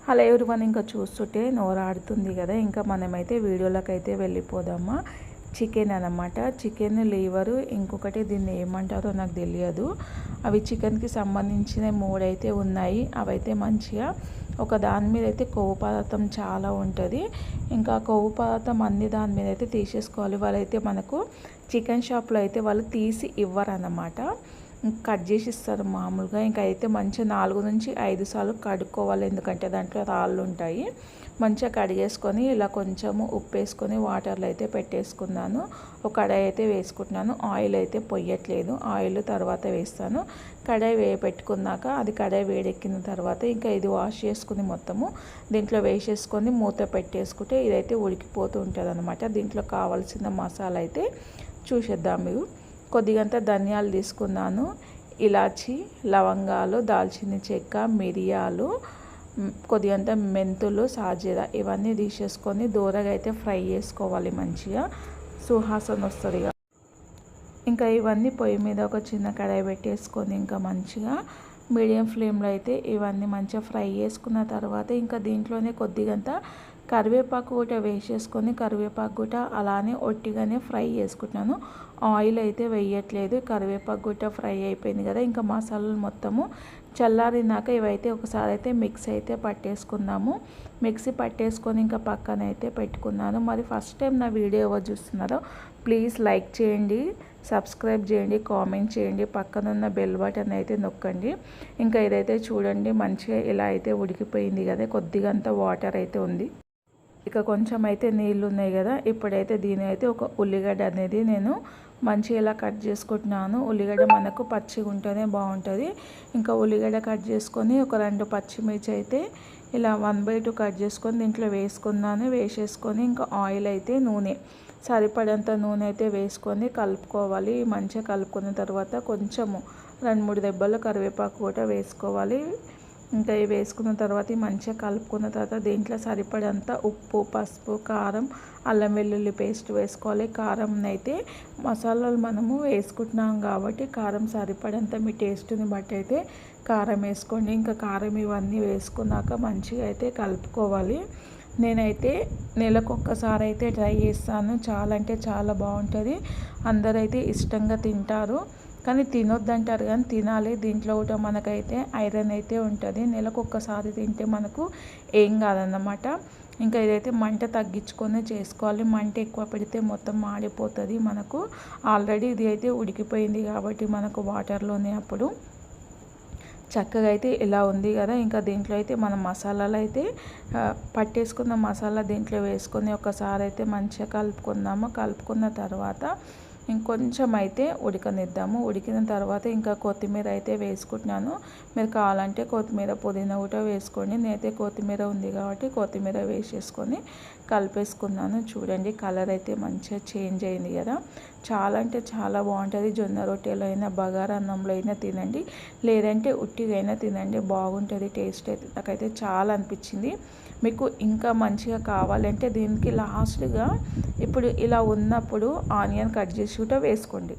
Hello everyone, ఇంకా చూస్తుంటే నోరాడుతుంది కదా. ఇంకా మనమైతే వీడియోలోకి అయితే వెళ్ళిపోదామా. చికెన్ అన్నమాట, చికెన్ లివరు, ఇంకొకటి దీన్ని ఏమంటారో నాకు తెలియదు. అవి చికెన్కి సంబంధించిన 3 అయితే ఉన్నాయి. అవైతే మంచిగా ఒక దాని మీద అయితే కొవ్వు పదార్థం చాలా ఉంటుంది. ఇంకా కొవ్వు పదార్థం అన్ని దాని మీద అయితే తీసేసుకోవాలి. వాళ్ళైతే మనకు చికెన్ షాప్లో అయితే వాళ్ళు తీసి ఇవ్వరన్నమాట, కట్ చేసి ఇస్తారు మామూలుగా. ఇంకా అయితే మంచిగా 4 నుంచి 5 సార్లు కడుక్కోవాలి, ఎందుకంటే దాంట్లో రాళ్ళు ఉంటాయి. మంచిగా కడిగేసుకొని ఇలా కొంచెము ఉప్పు వేసుకొని వాటర్లో అయితే పెట్టేసుకున్నాను. ఒక కడాయి అయితే వేసుకుంటున్నాను. ఆయిల్ అయితే పొయ్యట్లేదు, ఆయిల్ తర్వాత వేస్తాను. కడాయి పెట్టుకున్నాక అది కడాయి వేడెక్కిన తర్వాత ఇంకా ఇది వాష్ చేసుకుని మొత్తము దీంట్లో వేసేసుకొని మూత పెట్టేసుకుంటే ఇదైతే ఉడికిపోతూ ఉంటుంది అనమాట. దీంట్లో కావాల్సిన మసాలా అయితే చూసేద్దాం. మీరు కొద్దిగంత ధనియాలు తీసుకున్నాను, ఇలాచి, లవంగాలు, దాల్చిన చెక్క, మిరియాలు, కొద్దిగంత మెంతులు, సాజీరా ఇవన్నీ తీసేసుకొని దూరగా అయితే ఫ్రై చేసుకోవాలి. మంచిగా సువాసన వస్తుంది. ఇంకా ఇవన్నీ పొయ్యి మీద ఒక చిన్న కడాయి పెట్టేసుకొని ఇంకా మంచిగా మీడియం ఫ్లేమ్లో అయితే ఇవన్నీ మంచిగా ఫ్రై చేసుకున్న తర్వాత ఇంకా దీంట్లోనే కొద్దిగంత కరివేపాకు కూడా వేసేసుకొని కరివేపాకు కూడా అలానే ఒట్టిగానే ఫ్రై చేసుకుంటున్నాను. ఆయిల్ అయితే వేయట్లేదు. కరివేపాకు కూడా ఫ్రై అయిపోయింది కదా. ఇంకా మసాలాలు మొత్తము చల్లారినాక ఇవైతే ఒకసారి అయితే మిక్స్ అయితే పట్టేసుకుందాము. మిక్సీ పట్టేసుకొని ఇంకా పక్కన అయితే పెట్టుకున్నాను. మరి ఫస్ట్ టైం నా వీడియో ఎవరు చూస్తున్నారో ప్లీజ్ లైక్ చేయండి, సబ్స్క్రైబ్ చేయండి, కామెంట్ చేయండి, పక్కనున్న బెల్ బటన్ అయితే నొక్కండి. ఇంకా ఇదైతే చూడండి మంచిగా ఇలా అయితే ఉడికిపోయింది కదా. కొద్దిగా అంత వాటర్ అయితే ఉంది, ఇక కొంచెం అయితే నీళ్ళు ఉన్నాయి కదా. ఇప్పుడైతే దీని అయితే ఒక ఉల్లిగడ్డ అనేది నేను మంచిగా ఇలా కట్ చేసుకుంటున్నాను. ఉల్లిగడ్డ మనకు పచ్చిగా ఉంటేనే బాగుంటుంది. ఇంకా ఉల్లిగడ్డ కట్ చేసుకొని ఒక 2 పచ్చిమిర్చి అయితే ఇలా 1/2 కట్ చేసుకొని దీంట్లో వేసుకున్నాను. వేసేసుకొని ఇంకా ఆయిల్ అయితే నూనె సరిపడంత నూనె అయితే వేసుకొని కలుపుకోవాలి. మంచిగా కలుపుకున్న తర్వాత కొంచెము 2-3 దెబ్బలు కరివేపాకు కూడా వేసుకోవాలి. ఇంకా ఇవి వేసుకున్న తర్వాత మంచిగా కలుపుకున్న తర్వాత దీంట్లో సరిపడంత ఉప్పు, పసుపు, కారం, అల్లం వెల్లుల్లి పేస్ట్ వేసుకోవాలి. కారం అయితే మసాలాలు మనము వేసుకుంటున్నాం కాబట్టి కారం సరిపడంత మీ టేస్ట్ని బట్టి అయితే కారం వేసుకోండి. ఇంకా కారం ఇవన్నీ వేసుకున్నాక మంచిగా అయితే కలుపుకోవాలి. నేనైతే నెలకు ఒక్కసారి అయితే ట్రై చేస్తాను. చాలా అంటే చాలా బాగుంటుంది. అందరైతే ఇష్టంగా తింటారు, కానీ తినొద్దంటారు కానీ తినాలి. దీంట్లో కూడా మనకైతే ఐరన్ అయితే ఉంటుంది. నెలకు ఒక్కసారి తింటే మనకు ఏం కాదన్నమాట. ఇంకా ఇదైతే మంట తగ్గించుకొని చేసుకోవాలి. మంట ఎక్కువ పెడితే మొత్తం మాడిపోతుంది మనకు. ఆల్రెడీ ఇది అయితే ఉడికిపోయింది కాబట్టి మనకు వాటర్లోనే అప్పుడు చక్కగా అయితే ఇలా ఉంది కదా. ఇంకా దీంట్లో అయితే మనం మసాలాలు అయితే పట్టేసుకున్న మసాలా దీంట్లో వేసుకొని ఒకసారి అయితే మంచిగా కలుపుకుందాము. కలుపుకున్న తర్వాత ఇంకొంచెం అయితే ఉడకనిద్దాము. ఉడికిన తర్వాత ఇంకా కొత్తిమీర అయితే వేసుకుంటున్నాను. మీరు కావాలంటే కొత్తిమీర, పుదీనా కూడా వేసుకోండి. నేనైతే కొత్తిమీర ఉంది కాబట్టి కొత్తిమీర వేసేసుకొని కలిపేసుకున్నాను. చూడండి కలర్ అయితే మంచిగా చేంజ్ అయింది కదా. చాలా అంటే చాలా బాగుంటుంది. జొన్న రొట్టెలో అయినా బగారా అన్నంలో అయినా తినండి, లేదంటే ఉట్టిగా అయినా తినండి, బాగుంటుంది టేస్ట్ అయితే. నాకైతే చాలా అనిపించింది. మీకు ఇంకా మంచిగా కావాలంటే దీనికి లాస్ట్గా ఇప్పుడు ఇలా ఉన్నప్పుడు ఆనియన్ కట్ చేసి కూడా వేసుకోండి.